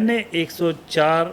NA 104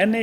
NA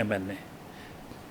MNA।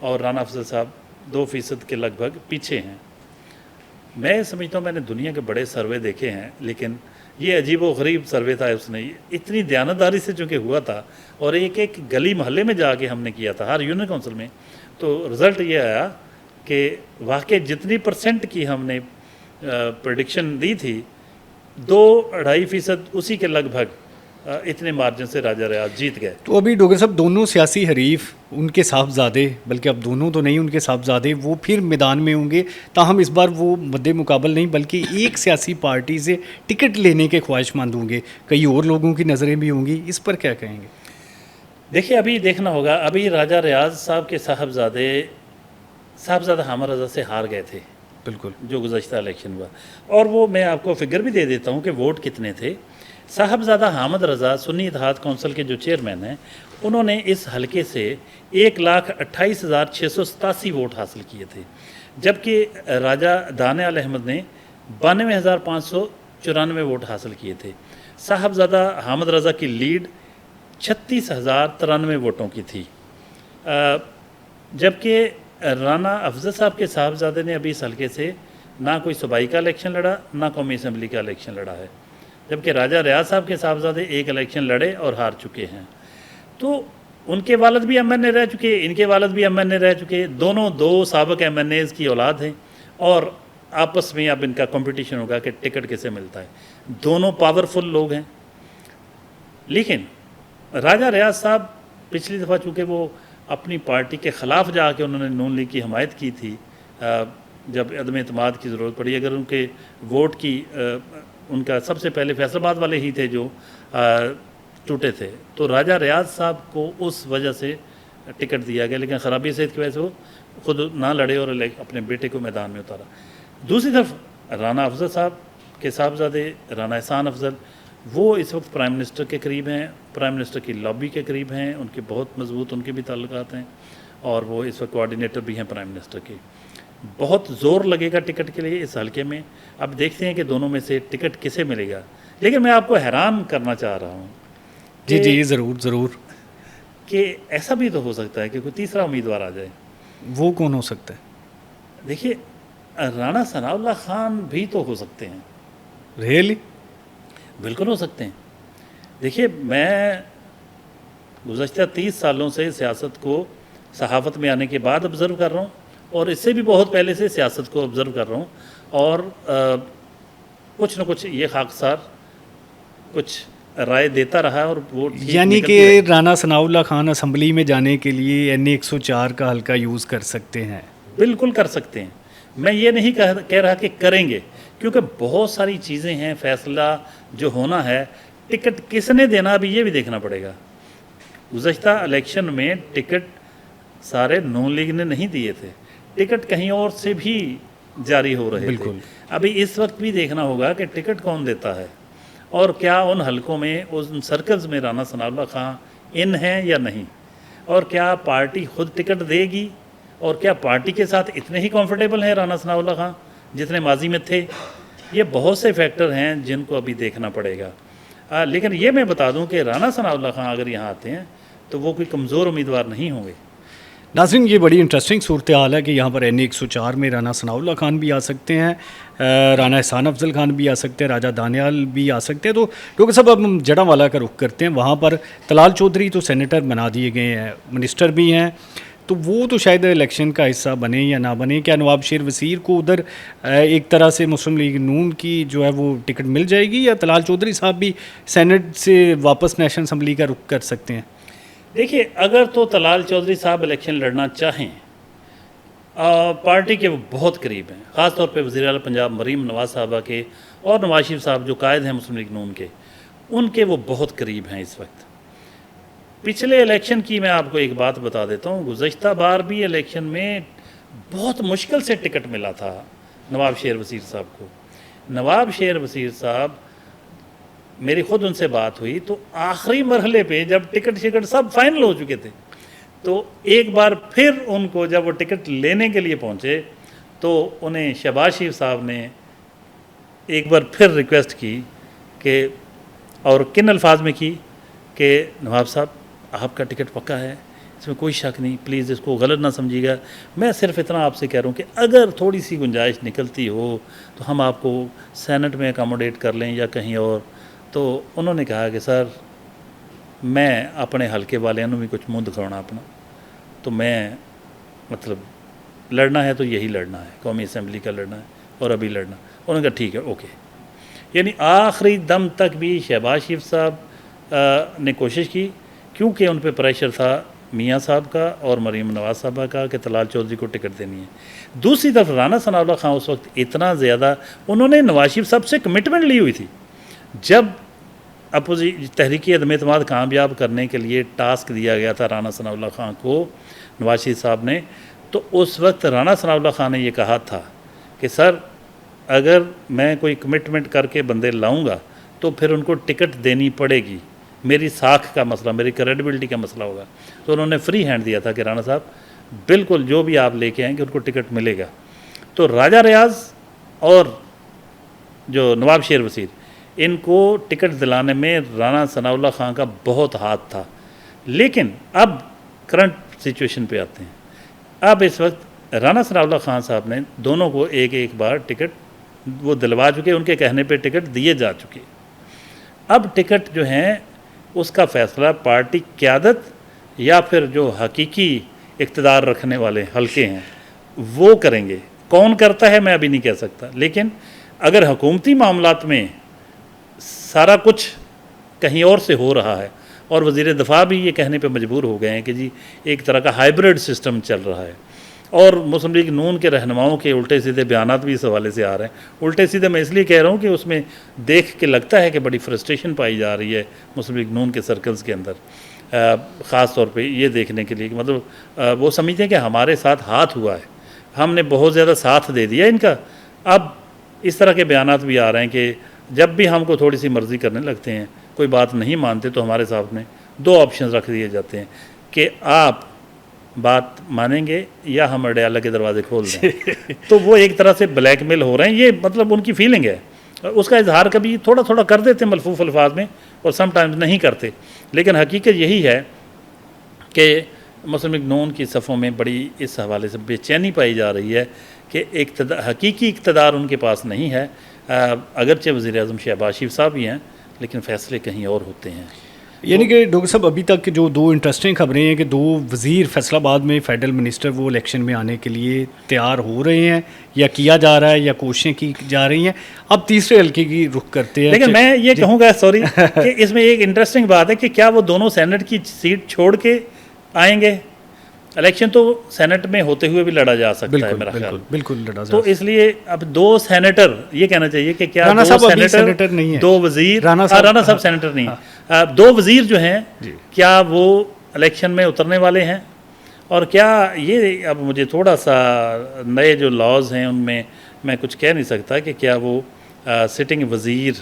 اور رانا افضل صاحب 2% کے لگ بھگ پیچھے ہیں. میں سمجھتا ہوں میں نے دنیا کے بڑے سروے دیکھے ہیں لیکن یہ عجیب و غریب سروے تھا. اس نے اتنی دیانتداری سے چونکہ ہوا تھا اور ایک ایک گلی محلے میں جا کے ہم نے کیا تھا ہر یونین کونسل میں, تو رزلٹ یہ آیا کہ واقع جتنی % کی ہم نے پریڈکشن دی تھی 2-2.5% اسی کے لگ بھگ اتنے مارجن سے راجہ ریاض جیت گئے. تو ابھی ڈاکٹر صاحب دونوں سیاسی حریف ان کے صاحبزادے, بلکہ اب دونوں تو نہیں ان کے صاحبزادے, وہ پھر میدان میں ہوں گے. تاہم اس بار وہ مد مقابل نہیں بلکہ ایک سیاسی پارٹی سے ٹکٹ لینے کے خواہش مند ہوں گے. کئی اور لوگوں کی نظریں بھی ہوں گی, اس پر کیا کہیں گے؟ دیکھیے ابھی دیکھنا ہوگا. ابھی راجہ ریاض صاحب کے صاحبزادہ حامد رضا سے ہار گئے تھے بالکل, جو گزشتہ الیکشن ہوا, اور وہ میں آپ کو فگر بھی دے دیتا ہوں کہ ووٹ کتنے تھے. صاحبزادہ حامد رضا سنی اتحاد کونسل کے جو چیئرمین ہیں انہوں نے اس حلقے سے 1,28,687 ووٹ حاصل کیے تھے, جبکہ راجہ دانیال احمد نے 92,594 ووٹ حاصل کیے تھے. صاحبزادہ حامد رضا کی لیڈ 36,093 ووٹوں کی تھی, جبکہ رانا افضل صاحب کے صاحبزادے نے ابھی اس حلقے سے نہ کوئی صوبائی کا الیکشن لڑا نہ قومی اسمبلی کا الیکشن لڑا ہے, جبکہ راجہ ریاض صاحب کے صاحبزادے ایک الیکشن لڑے اور ہار چکے ہیں. تو ان کے والد بھی ایم این اے رہ چکے, ان کے والد بھی ایم این اے رہ چکے, دونوں 2 سابق ایم این ایز کی اولاد ہیں, اور آپس میں اب ان کا کمپٹیشن ہوگا کہ ٹکٹ کسے ملتا ہے. دونوں پاورفل لوگ ہیں. لیکن راجہ ریاض صاحب پچھلی دفعہ چونکہ وہ اپنی پارٹی کے خلاف جا کے انہوں نے نون لیگ کی حمایت کی تھی جب عدم اعتماد کی ضرورت پڑی, اگر ان کے ووٹ کی ان کا سب سے پہلے فیصل آباد والے ہی تھے جو ٹوٹے تھے, تو راجہ ریاض صاحب کو اس وجہ سے ٹکٹ دیا گیا, لیکن خرابی صحت کی وجہ سے وہ خود نہ لڑے اور اپنے بیٹے کو میدان میں اتارا. دوسری طرف رانا افضل صاحب کے صاحبزادے رانا احسان افضل وہ اس وقت پرائم منسٹر کے قریب ہیں, پرائم منسٹر کی لابی کے قریب ہیں, ان کے بہت مضبوط ان کے بھی تعلقات ہیں, اور وہ اس وقت کوآرڈینیٹر بھی ہیں پرائم منسٹر کے. بہت زور لگے گا ٹکٹ کے لیے اس حلقے میں. اب دیکھتے ہیں کہ دونوں میں سے ٹکٹ کسے ملے گا. لیکن میں آپ کو حیران کرنا چاہ رہا ہوں جی ضرور کہ ایسا بھی تو ہو سکتا ہے کہ کوئی تیسرا امیدوار آ جائے. وہ کون ہو سکتا ہے؟ دیکھیے رانا ثناء اللہ خان بھی تو ہو سکتے ہیں. ریئلی؟ بالکل ہو سکتے ہیں. دیکھیے میں گزشتہ 30 سالوں سے سیاست کو صحافت میں آنے کے بعد آبزرو کر رہا ہوں, اور اس سے بھی بہت پہلے سے سیاست کو آبزرو کر رہا ہوں, اور کچھ نہ کچھ یہ خاکسار کچھ رائے دیتا رہا اور وہ یعنی کہ رانا ثناء اللہ خان اسمبلی میں جانے کے لیے NA-104 کا حلقہ یوز کر سکتے ہیں؟ بالکل کر سکتے ہیں. میں یہ نہیں کہہ رہا کہ کریں گے, کیونکہ بہت ساری چیزیں ہیں. فیصلہ جو ہونا ہے ٹکٹ کس نے دینا ابھی یہ بھی دیکھنا پڑے گا. گزشتہ الیکشن میں ٹکٹ سارے نون لیگ نے نہیں دیے تھے, ٹکٹ کہیں اور سے بھی جاری ہو رہے تھے. ابھی اس وقت بھی دیکھنا ہوگا کہ ٹکٹ کون دیتا ہے, اور کیا ان حلقوں میں ان سرکلز میں رانا ثناء اللہ خان ان ہیں یا نہیں, اور کیا پارٹی خود ٹکٹ دے گی, اور کیا پارٹی کے ساتھ اتنے ہی کمفرٹیبل ہیں رانا ثناء اللہ خان جتنے ماضی میں تھے. یہ بہت سے فیکٹر ہیں جن کو ابھی دیکھنا پڑے گا. لیکن یہ میں بتا دوں کہ رانا ثناء اللہ خان اگر یہاں آتے ہیں تو وہ کوئی کمزور امیدوار نہیں ہوں گے. ناظرین یہ بڑی انٹرسٹنگ صورتحال ہے کہ یہاں پر NA-104 میں رانا ثناء اللہ خان بھی آ سکتے ہیں, رانا احسان افضل خان بھی آ سکتے ہیں, راجہ دانیال بھی آ سکتے ہیں. تو ڈاکٹر صاحب اب ہم جڑا والا کا رخ کرتے ہیں. وہاں پر طلال چودھری تو سینیٹر بنا دیے گئے ہیں, منسٹر بھی ہیں, تو وہ تو شاید الیکشن کا حصہ بنے یا نہ بنے. کیا نواب شیر وزیر کو ادھر ایک طرح سے مسلم لیگ نون کی جو ہے وہ ٹکٹ مل جائے گی, یا طلال چودھری صاحب بھی سینٹ سے واپس نیشنل اسمبلی کا رخ کر سکتے ہیں؟ دیکھیے اگر تو طلال چودھری صاحب الیکشن لڑنا چاہیں, پارٹی کے وہ بہت قریب ہیں, خاص طور پہ وزیر اعلیٰ پنجاب مریم نواز صاحبہ کے اور نواز شریف صاحب جو قائد ہیں مسلم لیگ نون کے, ان کے وہ بہت قریب ہیں اس وقت. پچھلے الیکشن کی میں آپ کو ایک بات بتا دیتا ہوں. گزشتہ بار بھی الیکشن میں بہت مشکل سے ٹکٹ ملا تھا نواب شیر وزیر صاحب کو. نواب شیر وزیر صاحب میری خود ان سے بات ہوئی تو آخری مرحلے پہ جب ٹکٹ سب فائنل ہو چکے تھے, تو ایک بار پھر ان کو جب وہ ٹکٹ لینے کے لیے پہنچے تو انہیں شہباز شریف صاحب نے ایک بار پھر ریکویسٹ کی کہ, اور کن الفاظ میں کی کہ نواب صاحب آپ کا ٹکٹ پکا ہے, اس میں کوئی شک نہیں، پلیز اس کو غلط نہ سمجھیے گا. میں صرف اتنا آپ سے کہہ رہا ہوں کہ اگر تھوڑی سی گنجائش نکلتی ہو تو ہم آپ کو سینٹ میں اکاموڈیٹ کر لیں یا کہیں اور. تو انہوں نے کہا کہ سر میں اپنے حلقے والوں نے بھی کچھ منہ دکھانا اپنا، تو میں مطلب لڑنا ہے تو یہی لڑنا ہے، قومی اسمبلی کا لڑنا ہے اور ابھی لڑنا. انہوں نے کہا ٹھیک ہے اوکے. یعنی آخری دم تک بھی شہباز شریف صاحب نے کوشش کی، کیونکہ ان پہ پریشر تھا میاں صاحب کا اور مریم نواز صاحبہ کا کہ طلال چودھری کو ٹکٹ دینی ہے. دوسری طرف رانا ثناء اللہ خان اس وقت اتنا زیادہ، انہوں نے نواز شریف صاحب سے کمٹمنٹ لی ہوئی تھی. جب تحریک عدم اعتماد کامیاب کرنے کے لیے ٹاسک دیا گیا تھا رانا ثناء اللہ خان کو نواز شریف صاحب نے، تو اس وقت رانا ثناء اللہ خان نے یہ کہا تھا کہ سر اگر میں کوئی کمٹمنٹ کر کے بندے لاؤں گا تو پھر ان کو ٹکٹ دینی پڑے گی، میری ساکھ کا مسئلہ، میری کریڈیبلٹی کا مسئلہ ہوگا. تو انہوں نے فری ہینڈ دیا تھا کہ رانا صاحب بالکل جو بھی آپ لے کے آئیں گے ان کو ٹکٹ ملے گا. تو راجہ ریاض اور جو نواب شیر وزیر، ان کو ٹکٹ دلانے میں رانا ثناء اللہ خان کا بہت ہاتھ تھا. لیکن اب کرنٹ سچویشن پہ آتے ہیں. اب اس وقت رانا ثناء اللہ خان صاحب نے دونوں کو ایک ایک بار ٹکٹ وہ دلوا چکے، ان کے کہنے پہ ٹکٹ دیے جا چکے. اب ٹکٹ جو ہیں اس کا فیصلہ پارٹی قیادت یا پھر جو حقیقی اقتدار رکھنے والے حلقے ہیں وہ کریں گے. کون کرتا ہے میں ابھی نہیں کہہ سکتا، لیکن اگر حکومتی معاملات میں سارا کچھ کہیں اور سے ہو رہا ہے اور وزیر دفاع بھی یہ کہنے پہ مجبور ہو گئے ہیں کہ جی ایک طرح کا ہائبرڈ سسٹم چل رہا ہے، اور مسلم لیگ نون کے رہنماؤں کے الٹے سیدھے بیانات بھی اس حوالے سے آ رہے ہیں. الٹے سیدھے میں اس لیے کہہ رہا ہوں کہ اس میں دیکھ کے لگتا ہے کہ بڑی فرسٹریشن پائی جا رہی ہے مسلم لیگ نون کے سرکلز کے اندر، خاص طور پہ یہ دیکھنے کے لیے کہ مطلب وہ سمجھتے ہیں کہ ہمارے ساتھ ہاتھ ہوا ہے، ہم نے بہت زیادہ ساتھ دے دیا ان کا. اب اس طرح کے بیانات بھی آ رہے ہیں کہ جب بھی ہم کو تھوڑی سی مرضی کرنے لگتے ہیں، کوئی بات نہیں مانتے، تو ہمارے سامنے دو آپشنز رکھ دیے جاتے ہیں کہ آپ بات مانیں گے یا ہم اڈیالہ کے دروازے کھول دیں. تو وہ ایک طرح سے بلیک میل ہو رہے ہیں، یہ مطلب ان کی فیلنگ ہے. اس کا اظہار کبھی تھوڑا تھوڑا کر دیتے ہیں ملفوف الفاظ میں اور سم ٹائمز نہیں کرتے، لیکن حقیقت یہی ہے کہ مسلم لیگ نون کی صفوں میں بڑی اس حوالے سے بے چینی پائی جا رہی ہے کہ حقیقی اقتدار ان کے پاس نہیں ہے. اگرچہ وزیر اعظم شہباز شریف صاحب بھی ہیں لیکن فیصلے کہیں اور ہوتے ہیں. یعنی کہ ڈاکٹر صاحب ابھی تک جو دو انٹرسٹنگ خبریں ہیں کہ دو وزیر فیصل آباد میں فیڈرل منسٹر وہ الیکشن میں آنے کے لیے تیار ہو رہے ہیں یا کیا جا رہا ہے یا کوششیں کی جا رہی ہیں. اب تیسرے حلقے کی رخ کرتے ہیں. لیکن میں یہ کہوں گا سوری کہ اس میں ایک انٹرسٹنگ بات ہے کہ کیا وہ دونوں سینٹ کی سیٹ چھوڑ کے آئیں گے؟ الیکشن تو سینٹ میں ہوتے ہوئے بھی لڑا جا سکتا ہے میرا خیال. بالکل لڑا تو اس لیے اب دو سینیٹر، یہ کہنا چاہیے کہ کیا رانا دو صاحب سینیٹر نہیں ہے، دو وزیر، رانا صاحب سینیٹر نہیں ہیں، دو وزیر جو ہیں کیا وہ الیکشن میں اترنے والے ہیں؟ اور کیا یہ اب مجھے تھوڑا سا نئے جو لاز ہیں ان میں کچھ کہہ نہیں سکتا کہ کیا وہ سٹنگ وزیر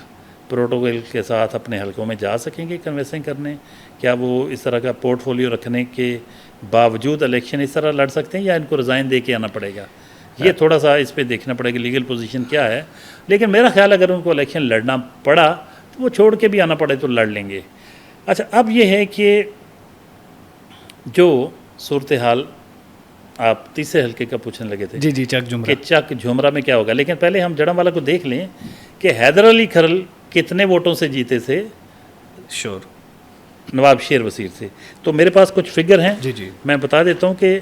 پروٹوکول کے ساتھ اپنے حلقوں میں جا سکیں گے کنوینسنگ کرنے؟ کیا وہ اس طرح کا پورٹ فولیو رکھنے کے باوجود الیکشن اس طرح لڑ سکتے ہیں یا ان کو ریزائن دے کے آنا پڑے گا؟ یہ تھوڑا سا اس پہ دیکھنا پڑے گا لیگل پوزیشن کیا ہے. لیکن میرا خیال اگر ان کو الیکشن لڑنا پڑا تو وہ چھوڑ کے بھی آنا پڑے تو لڑ لیں گے. اچھا اب یہ ہے کہ جو صورتحال آپ تیسرے حلقے کا پوچھنے لگے تھے جی چک جھمرا کہ چک جھمرا میں کیا ہوگا، لیکن پہلے ہم جڑم والا کو دیکھ لیں کہ حیدر علی کھرل کتنے ووٹوں سے جیتے تھے شور نواب شیر وزیر سے. تو میرے پاس کچھ فگر ہیں، جی میں بتا دیتا ہوں کہ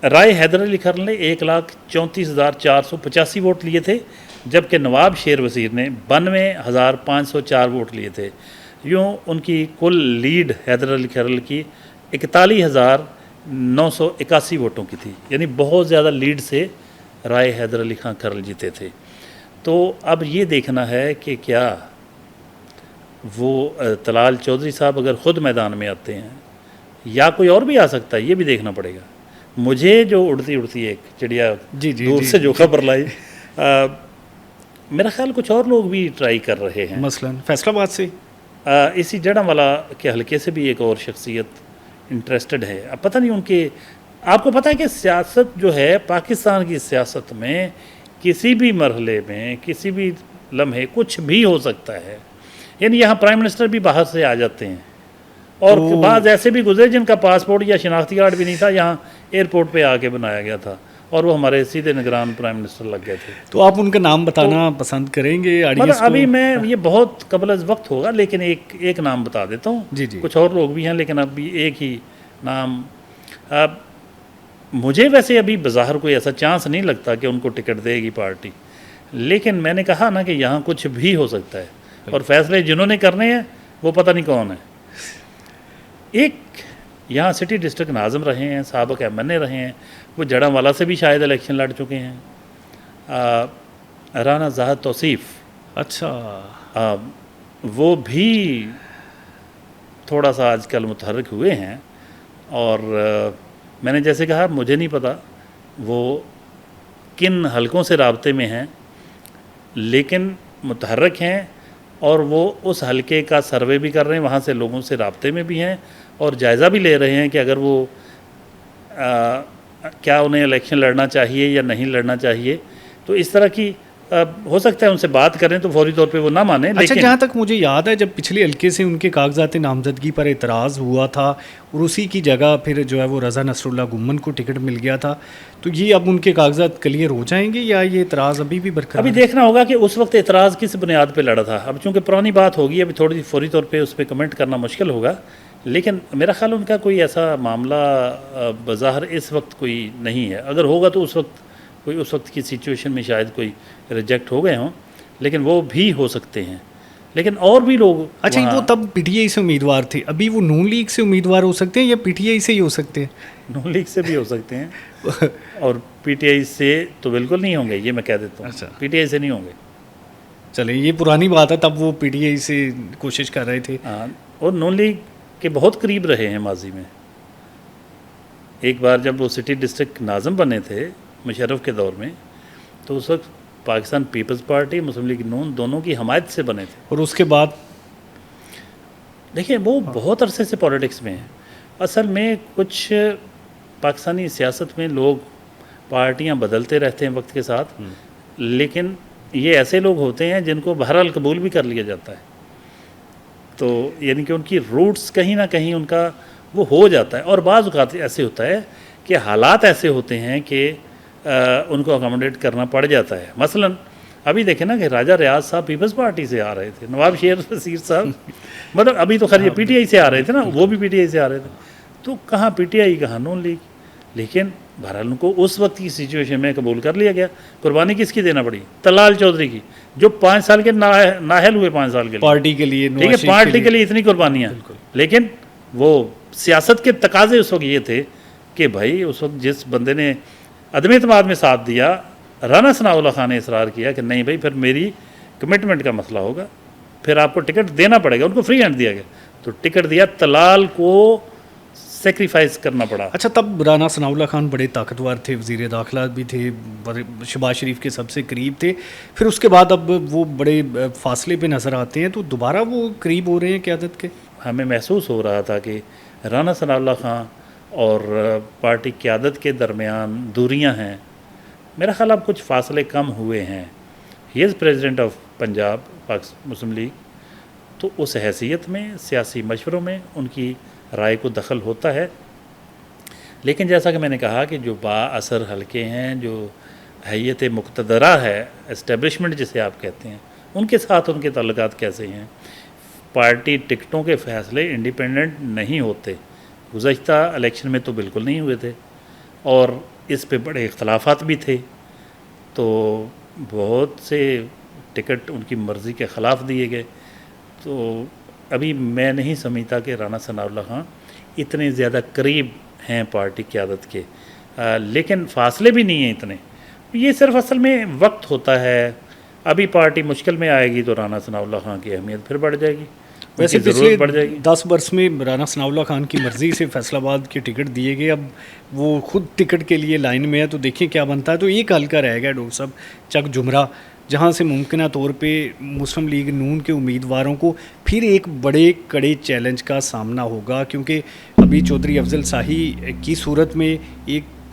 رائے حیدر علی کھرل نے 1,34,485 ووٹ لیے تھے، جبکہ نواب شیر وزیر نے 92,504 ووٹ لیے تھے. یوں ان کی کل لیڈ حیدر علی کھرل کی 41,981 ووٹوں کی تھی، یعنی بہت زیادہ لیڈ سے رائے حیدر علی خان کھرل جیتے تھے. تو اب یہ دیکھنا ہے کہ کیا وہ طلال چودھری صاحب اگر خود میدان میں آتے ہیں یا کوئی اور بھی آ سکتا ہے، یہ بھی دیکھنا پڑے گا. مجھے جو اڑتی ایک چڑیا دور سے جو خبر لائی، میرا خیال کچھ اور لوگ بھی ٹرائی کر رہے ہیں، مثلا فیصل آباد سے اسی جڑم والا کے حلقے سے بھی ایک اور شخصیت انٹرسٹڈ ہے. اب پتہ نہیں ان کے، آپ کو پتہ ہے کہ سیاست جو ہے پاکستان کی سیاست میں کسی بھی مرحلے میں کسی بھی لمحے کچھ بھی ہو سکتا ہے. یعنی یہاں پرائم منسٹر بھی باہر سے آ جاتے ہیں اور بعض ایسے بھی گزرے جن کا پاسپورٹ یا شناختی کارڈ بھی نہیں تھا، یہاں ایئرپورٹ پہ آ کے بنایا گیا تھا اور وہ ہمارے سیدھے نگران پرائم منسٹر لگ گئے تھے. تو آپ ان کا نام بتانا پسند کریں گے آڈینس مطلب کو؟ ابھی میں یہ بہت قبل از وقت ہوگا، لیکن ایک نام بتا دیتا ہوں. جی جی. کچھ اور لوگ بھی ہیں لیکن ابھی ایک ہی نام. مجھے ویسے ابھی بظاہر کوئی ایسا چانس نہیں لگتا کہ ان کو ٹکٹ دے گی پارٹی، لیکن میں نے کہا نا کہ یہاں کچھ بھی ہو سکتا ہے اور فیصلے جنہوں نے کرنے ہیں وہ پتہ نہیں کون ہے. ایک یہاں سٹی ڈسٹرکٹ ناظم رہے ہیں، سابق ایم این اے رہے ہیں، وہ جڑاں والا سے بھی شاید الیکشن لڑ چکے ہیں، رانا زاہد توصیف. اچھا. وہ بھی تھوڑا سا آج کل متحرک ہوئے ہیں، اور میں نے جیسے کہا مجھے نہیں پتا وہ کن حلقوں سے رابطے میں ہیں، لیکن متحرک ہیں اور وہ اس حلقے کا سروے بھی کر رہے ہیں، وہاں سے لوگوں سے رابطے میں بھی ہیں اور جائزہ بھی لے رہے ہیں کہ اگر وہ کیا انہیں الیکشن لڑنا چاہیے یا نہیں لڑنا چاہیے. تو اس طرح کی ہو سکتا ہے ان سے بات کریں تو فوری طور پہ وہ نہ مانیں. اچھا، جہاں تک مجھے یاد ہے جب پچھلے حلقے سے ان کے کاغذات نامزدگی پر اعتراض ہوا تھا اور اسی کی جگہ پھر جو ہے وہ رضا نصر اللہ گمن کو ٹکٹ مل گیا تھا، تو یہ اب ان کے کاغذات کلیئر ہو جائیں گے یا یہ اعتراض ابھی بھی برقرار؟ ابھی دیکھنا ہوگا کہ اس وقت اعتراض کس بنیاد پہ لڑا تھا. اب چونکہ پرانی بات ہوگی، ابھی تھوڑی سی فوری طور پہ اس پہ کمنٹ کرنا مشکل ہوگا، لیکن میرا خیال ان کا کوئی ایسا معاملہ بظاہر اس وقت کوئی نہیں ہے. اگر ہوگا تو اس وقت کی سچویشن میں شاید کوئی ریجیکٹ ہو گئے ہوں، لیکن وہ بھی ہو سکتے ہیں. لیکن اور بھی لوگ. اچھا، وہ تب پی ٹی آئی سے امیدوار تھے، ابھی وہ نون لیگ سے امیدوار ہو سکتے ہیں یا پی ٹی آئی سے ہی ہو سکتے ہیں؟ نون لیگ سے بھی ہو سکتے ہیں اور پی ٹی آئی سے تو بالکل نہیں ہوں گے، یہ میں کہہ دیتا ہوں. اچھا، پی ٹی آئی سے نہیں ہوں گے. چلیں، یہ پرانی بات ہے، تب وہ پی ٹی آئی سے کوشش کر رہے تھے. ہاں، اور نون لیگ کے بہت قریب رہے ہیں ماضی میں. ایک بار جب وہ سٹی ڈسٹرکٹ ناظم بنے تھے مشرف کے دور میں، تو اس وقت پاکستان پیپلز پارٹی، مسلم لیگ نون دونوں کی حمایت سے بنے تھے. اور اس کے بعد دیکھیں وہ بہت عرصے سے پولیٹکس میں ہیں. اصل میں کچھ پاکستانی سیاست میں لوگ پارٹیاں بدلتے رہتے ہیں وقت کے ساتھ، لیکن یہ ایسے لوگ ہوتے ہیں جن کو بہرحال قبول بھی کر لیا جاتا ہے. تو یعنی کہ ان کی روٹس کہیں نہ کہیں ان کا وہ ہو جاتا ہے. اور بعض اوقات ایسے ہوتا ہے کہ حالات ایسے ہوتے ہیں کہ ان کو اکاموڈیٹ کرنا پڑ جاتا ہے. مثلا ابھی دیکھیں نا کہ راجہ ریاض صاحب پیپلز پارٹی سے آ رہے تھے، نواب شیر وزیر صاحب مطلب ابھی تو خیر یہ پی ٹی آئی سے آ رہے تھے نا، وہ بھی پی ٹی آئی سے آ رہے تھے. تو کہاں پی ٹی آئی کہاں نون لیگ، لیکن بہرحال ان کو اس وقت کی سچویشن میں قبول کر لیا گیا. قربانی کس کی دینا پڑی؟ طلال چودھری کی، جو 5 سال کے نااہل ہوئے 5 سال کے لیے پارٹی کے لیے. ٹھیک ہے، پارٹی کے لیے اتنی قربانیاں. لیکن وہ سیاست کے تقاضے اس وقت یہ تھے کہ بھائی اس وقت جس بندے نے عدم اعتماد میں ساتھ دیا، رانا ثناء اللہ خان نے اصرار کیا کہ نہیں بھائی پھر میری کمٹمنٹ کا مسئلہ ہوگا، پھر آپ کو ٹکٹ دینا پڑے گا. ان کو فری ہینڈ دیا گیا تو ٹکٹ دیا، طلال کو سیکریفائز کرنا پڑا. اچھا، تب رانا ثناء اللہ خان بڑے طاقتور تھے، وزیر داخلہ بھی تھے، شہباز شریف کے سب سے قریب تھے. پھر اس کے بعد اب وہ بڑے فاصلے پہ نظر آتے ہیں، تو دوبارہ وہ قریب ہو رہے ہیں قیادت کے. ہمیں محسوس ہو رہا تھا کہ رانا ثناء اللہ خان اور پارٹی قیادت کے درمیان دوریاں ہیں. میرا خیال اب کچھ فاصلے کم ہوئے ہیں. He is president of Punjab Muslim League, تو اس حیثیت میں سیاسی مشوروں میں ان کی رائے کو دخل ہوتا ہے. لیکن جیسا کہ میں نے کہا کہ جو با اثر حلقے ہیں، جو حیت مقتدرہ ہے، اسٹیبلشمنٹ جسے آپ کہتے ہیں، ان کے ساتھ ان کے تعلقات کیسے ہیں. پارٹی ٹکٹوں کے فیصلے انڈیپینڈنٹ نہیں ہوتے. گزشتہ الیکشن میں تو بالکل نہیں ہوئے تھے اور اس پہ بڑے اختلافات بھی تھے. تو بہت سے ٹکٹ ان کی مرضی کے خلاف دیے گئے. تو ابھی میں نہیں سمجھتا کہ رانا ثناء اللہ خان اتنے زیادہ قریب ہیں پارٹی قیادت کے، لیکن فاصلے بھی نہیں ہیں اتنے. یہ صرف اصل میں وقت ہوتا ہے. ابھی پارٹی مشکل میں آئے گی تو رانا ثناء اللہ خان کی اہمیت پھر بڑھ جائے گی، ویسے ضرورت بڑھ جائے گی. 10 برس میں رانا ثناء اللہ خان کی مرضی سے فیصل آباد کے ٹکٹ دیے گئے، اب وہ خود ٹکٹ کے لیے لائن میں ہے، تو دیکھیں کیا بنتا ہے. تو ایک حلقہ رہ گیا ڈاکٹر صاحب، چک جمرہ، جہاں سے ممکنہ طور پہ مسلم لیگ نون کے امیدواروں کو پھر ایک بڑے کڑے چیلنج کا سامنا ہوگا، کیونکہ ابھی چودھری افضل شاہی کی صورت میں ایک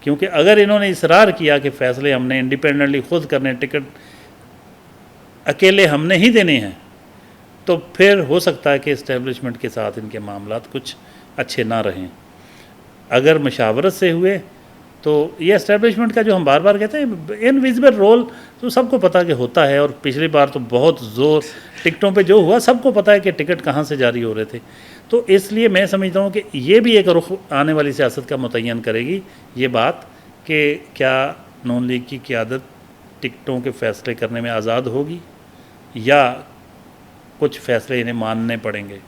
کیونکہ اگر انہوں نے اصرار کیا کہ فیصلے ہم نے انڈیپینڈنٹلی خود کرنے، ٹکٹ اکیلے ہم نے ہی دینے ہیں، تو پھر ہو سکتا ہے کہ اسٹیبلشمنٹ کے ساتھ ان کے معاملات کچھ اچھے نہ رہیں۔ اگر مشاورت سے ہوئے تو یہ اسٹیبلشمنٹ کا جو ہم بار بار کہتے ہیں انویزیبل رول، تو سب کو پتہ کہ ہوتا ہے، اور پچھلی بار تو بہت زور ٹکٹوں پہ جو ہوا، سب کو پتہ ہے کہ ٹکٹ کہاں سے جاری ہو رہے تھے۔ تو اس لیے میں سمجھتا ہوں کہ یہ بھی ایک رخ آنے والی سیاست کا متعین کرے گی یہ بات کہ کیا نون لیگ کی قیادت ٹکٹوں کے فیصلے کرنے میں آزاد ہوگی یا کچھ فیصلے انہیں ماننے پڑیں گے۔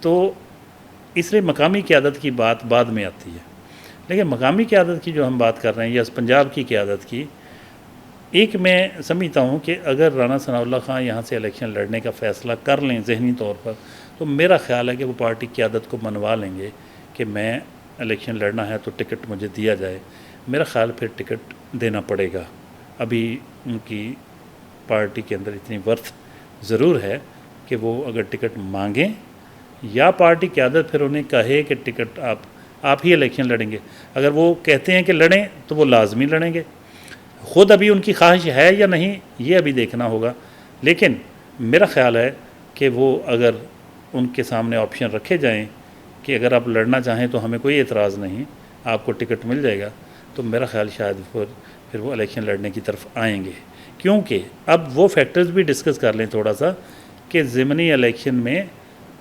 تو اس لیے مقامی قیادت کی بات بعد میں آتی ہے، لیکن مقامی قیادت کی جو ہم بات کر رہے ہیں یا پنجاب کی قیادت کی، ایک میں سمجھتا ہوں کہ اگر رانا ثناء اللہ خان یہاں سے الیکشن لڑنے کا فیصلہ کر لیں ذہنی طور پر، تو میرا خیال ہے کہ وہ پارٹی قیادت کو منوا لیں گے کہ میں الیکشن لڑنا ہے تو ٹکٹ مجھے دیا جائے۔ میرا خیال پھر ٹکٹ دینا پڑے گا۔ ابھی ان کی پارٹی کے اندر اتنی ورتھ ضرور ہے کہ وہ اگر ٹکٹ مانگیں یا پارٹی قیادت پھر انہیں کہے کہ ٹکٹ آپ ہی الیکشن لڑیں گے، اگر وہ کہتے ہیں کہ لڑیں تو وہ لازمی لڑیں گے۔ خود ابھی ان کی خواہش ہے یا نہیں یہ ابھی دیکھنا ہوگا، لیکن میرا خیال ہے کہ وہ اگر ان کے سامنے آپشن رکھے جائیں کہ اگر آپ لڑنا چاہیں تو ہمیں کوئی اعتراض نہیں، آپ کو ٹکٹ مل جائے گا، تو میرا خیال شاید پھر وہ الیکشن لڑنے کی طرف آئیں گے۔ کیونکہ اب وہ فیکٹرز بھی ڈسکس کر لیں تھوڑا سا کہ ضمنی الیکشن میں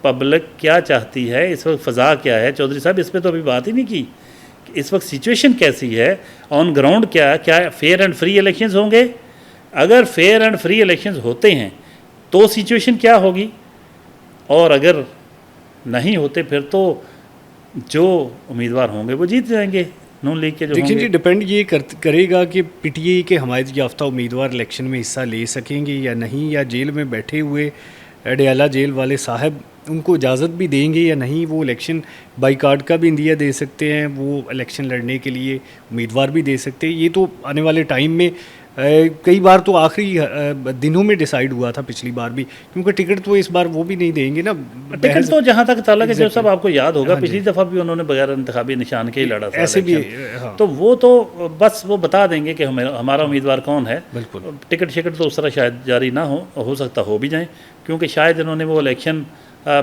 پبلک کیا چاہتی ہے، اس وقت فضا کیا ہے۔ چودھری صاحب اس پہ تو ابھی بات ہی نہیں کی کہ اس وقت سچویشن کیسی ہے، آن گراؤنڈ کیا فیئر اینڈ فری الیکشنز ہوں گے؟ اگر فیئر اینڈ فری الیکشنز ہوتے ہیں تو سچویشن کیا ہوگی، اور اگر نہیں ہوتے پھر تو جو امیدوار ہوں گے وہ جیت جائیں گے نون لیگ کے جو ہوں دیکھیں گے۔ جی ڈپینڈ یہ کرے گا کہ پی ٹی آئی کے حمایت یافتہ امیدوار الیکشن میں حصہ لے سکیں گے یا نہیں، یا جیل میں بیٹھے ہوئے اڈیالہ جیل والے صاحب ان کو اجازت بھی دیں گے یا نہیں۔ وہ الیکشن بائی کارڈ کا بھی اندیہ دے سکتے ہیں، وہ الیکشن لڑنے کے لیے امیدوار بھی دے سکتے ہیں۔ یہ تو آنے والے ٹائم میں کئی بار تو آخری دنوں میں ڈیسائیڈ ہوا تھا پچھلی بار بھی، کیونکہ ٹکٹ تو اس بار وہ بھی نہیں دیں گے نا۔ ٹکٹ تو جہاں تک تعلق ہے جو سب آپ کو یاد ہوگا پچھلی دفعہ بھی انہوں نے بغیر انتخابی نشان کے ہی لڑا تھا ایسے بھی الیکشن، تو وہ تو بس وہ بتا دیں گے کہ ہمارا امیدوار کون ہے۔ بالکل ٹکٹ شکٹ تو اس طرح شاید جاری نہ ہو سکتا ہو بھی جائیں، کیونکہ شاید انہوں نے وہ الیکشن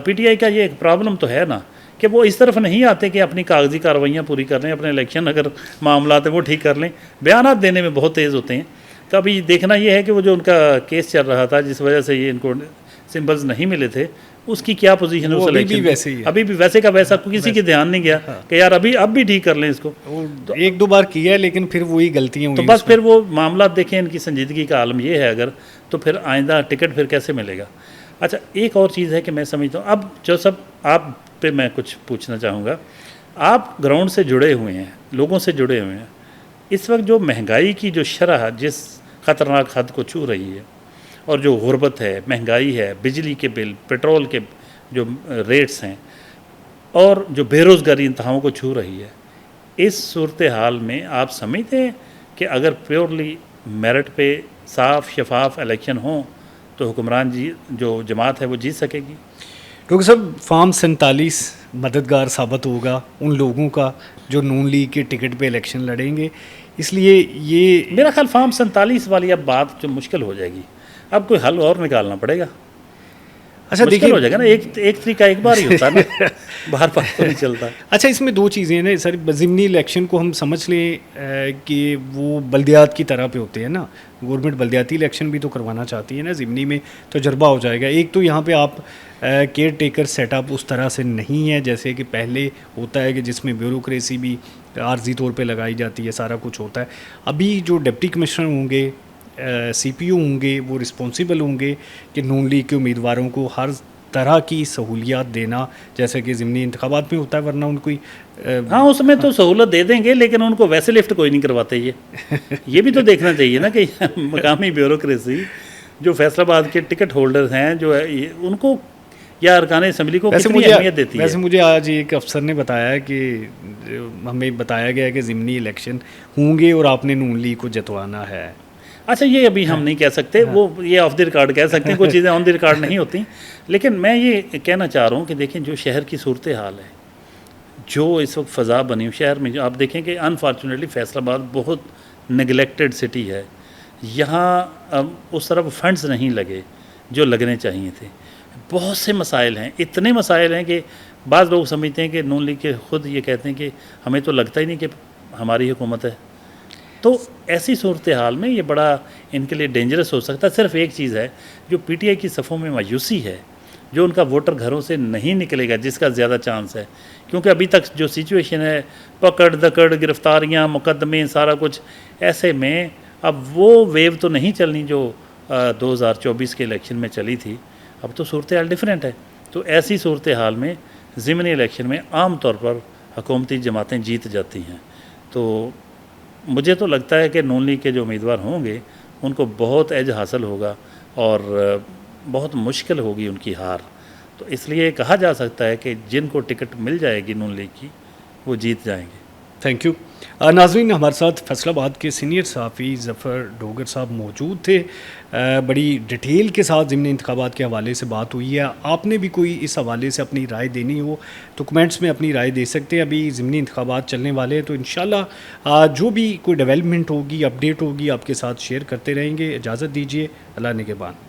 پی ٹی آئی کا یہ ایک پرابلم تو ہے نا کہ وہ اس طرف نہیں آتے کہ اپنی کاغذی کارروائیاں پوری کر لیں، اپنے الیکشن اگر معاملات ہیں وہ ٹھیک کر لیں، بیانات دینے میں بہت تیز ہوتے ہیں۔ تو ابھی دیکھنا یہ ہے کہ وہ جو ان کا کیس چل رہا تھا جس وجہ سے یہ ان کو سمبلز نہیں ملے تھے، اس کی کیا پوزیشن ہے اس الیکشن، ابھی بھی ویسے کا ویسا کسی کی دھیان نہیں گیا کہ یار اب بھی ٹھیک کر لیں اس کو۔ ایک دو بار کیا ہے لیکن پھر وہی غلطیاں ہوئی، تو بس پھر وہ معاملات دیکھیں ان کی سنجیدگی کا عالم یہ ہے اگر، تو پھر آئندہ ٹکٹ پھر کیسے ملے گا۔ اچھا ایک اور چیز ہے کہ میں سمجھتا ہوں، اب جو سب آپ پہ میں کچھ پوچھنا چاہوں گا، آپ گراؤنڈ سے جڑے ہوئے ہیں، لوگوں سے جڑے ہوئے ہیں، اس وقت جو مہنگائی کی جو شرح جس خطرناک حد کو چھو رہی ہے، اور جو غربت ہے، مہنگائی ہے، بجلی کے بل، پیٹرول کے جو ریٹس ہیں، اور جو بے روزگاری انتہاؤں کو چھو رہی ہے، اس صورتحال میں آپ سمجھتے ہیں کہ اگر پیورلی میرٹ پہ صاف شفاف الیکشن ہوں تو حکمران جو جماعت ہے وہ جیت سکے گی؟ ڈاکٹر صاحب فارم 47 مددگار ثابت ہوگا ان لوگوں کا جو نون لیگ کے ٹکٹ پہ الیکشن لڑیں گے، اس لیے یہ میرا خیال فارم 47 والی اب بات جو مشکل ہو جائے گی، اب کوئی حل اور نکالنا پڑے گا۔ اچھا مشکل ہو جائے گا نا، ایک طریقہ ایک بار ہی ہوتا ہے نا، بار بار تو نہیں چلتا۔ اچھا اس میں دو چیزیں ہیں نا سر، ضمنی الیکشن کو ہم سمجھ لیں کہ وہ بلدیات کی طرح پہ ہوتے ہیں نا، گورنمنٹ بلدیاتی الیکشن بھی تو کروانا چاہتی ہے نا، ضمنی میں تجربہ ہو جائے گا۔ ایک تو یہاں پہ آپ کیئر ٹیکر سیٹ اپ اس طرح سے نہیں ہے جیسے کہ پہلے ہوتا ہے کہ جس میں بیوروکریسی بھی عارضی طور پہ لگائی جاتی ہے، سارا کچھ ہوتا ہے۔ ابھی جو ڈپٹی کمشنر ہوں گے، سی پی او ہوں گے، وہ رسپانسیبل ہوں گے کہ نون لیگ کے امیدواروں کو ہر طرح کی سہولیات دینا، جیسے کہ ضمنی انتخابات میں ہوتا ہے، ورنہ ان کوئی ہاں اس میں تو سہولت دے دیں گے، لیکن ان کو ویسے لفٹ کوئی نہیں کرواتے۔ یہ بھی تو دیکھنا چاہیے نا کہ مقامی بیوروکریسی جو فیصل آباد کے ٹکٹ ہولڈرز ہیں جو ان کو یا ارکان اسمبلی کو کتنی اہمیت دیتی ہے۔ ویسے مجھے آج ایک افسر نے بتایا کہ ہمیں بتایا گیا کہ ضمنی الیکشن ہوں گے اور آپ نے نون لیگ کو جتوانا ہے۔ اچھا یہ ابھی ہم نہیں کہہ سکتے، وہ یہ آف دی ریکارڈ کہہ سکتے ہیں، کوئی چیزیں آن دی ریکارڈ نہیں ہوتی، لیکن میں یہ کہنا چاہ رہا ہوں کہ دیکھیں جو شہر کی صورتحال ہے، جو اس وقت فضا بنی شہر میں، آپ دیکھیں کہ انفارچونیٹلی فیصل آباد بہت نگلیکٹڈ سٹی ہے، یہاں اب اس طرف فنڈز نہیں لگے جو لگنے چاہیے تھے، بہت سے مسائل ہیں، اتنے مسائل ہیں کہ بعض لوگ سمجھتے ہیں کہ نون لیگ کے خود یہ کہتے ہیں کہ ہمیں تو لگتا ہی نہیں کہ ہماری حکومت ہے. تو ایسی صورتحال میں یہ بڑا ان کے لیے ڈینجرس ہو سکتا ہے. صرف ایک چیز ہے جو پی ٹی آئی کی صفوں میں مایوسی ہے، جو ان کا ووٹر گھروں سے نہیں نکلے گا، جس کا زیادہ چانس ہے، کیونکہ ابھی تک جو سچویشن ہے، پکڑ دکڑ، گرفتاریاں، مقدمے، سارا کچھ، ایسے میں اب وہ ویو تو نہیں چلنی جو 2024 کے الیکشن میں چلی تھی. اب تو صورتحال ڈیفرنٹ ہے. تو ایسی صورتحال میں ضمنی الیکشن میں عام طور پر حکومتی جماعتیں جیت جاتی ہیں. تو مجھے تو لگتا ہے کہ نون لیگ کے جو امیدوار ہوں گے ان کو بہت ایج حاصل ہوگا اور بہت مشکل ہوگی ان کی ہار. تو اس لیے کہا جا سکتا ہے کہ جن کو ٹکٹ مل جائے گی نون لیگ کی وہ جیت جائیں گے. Thank you. ناظرین، ہمارے ساتھ فیصل آباد کے سینئر صحافی ظفر ڈوگر صاحب موجود تھے. بڑی ڈیٹیل کے ساتھ ضمنی انتخابات کے حوالے سے بات ہوئی ہے. آپ نے بھی کوئی اس حوالے سے اپنی رائے دینی ہو تو کمنٹس میں اپنی رائے دے سکتے ہیں. ابھی ضمنی انتخابات چلنے والے ہیں تو انشاءاللہ جو بھی کوئی ڈیولپمنٹ ہوگی، اپڈیٹ ہوگی، آپ کے ساتھ شیئر کرتے رہیں گے. اجازت دیجیے، اللہ نگہبان.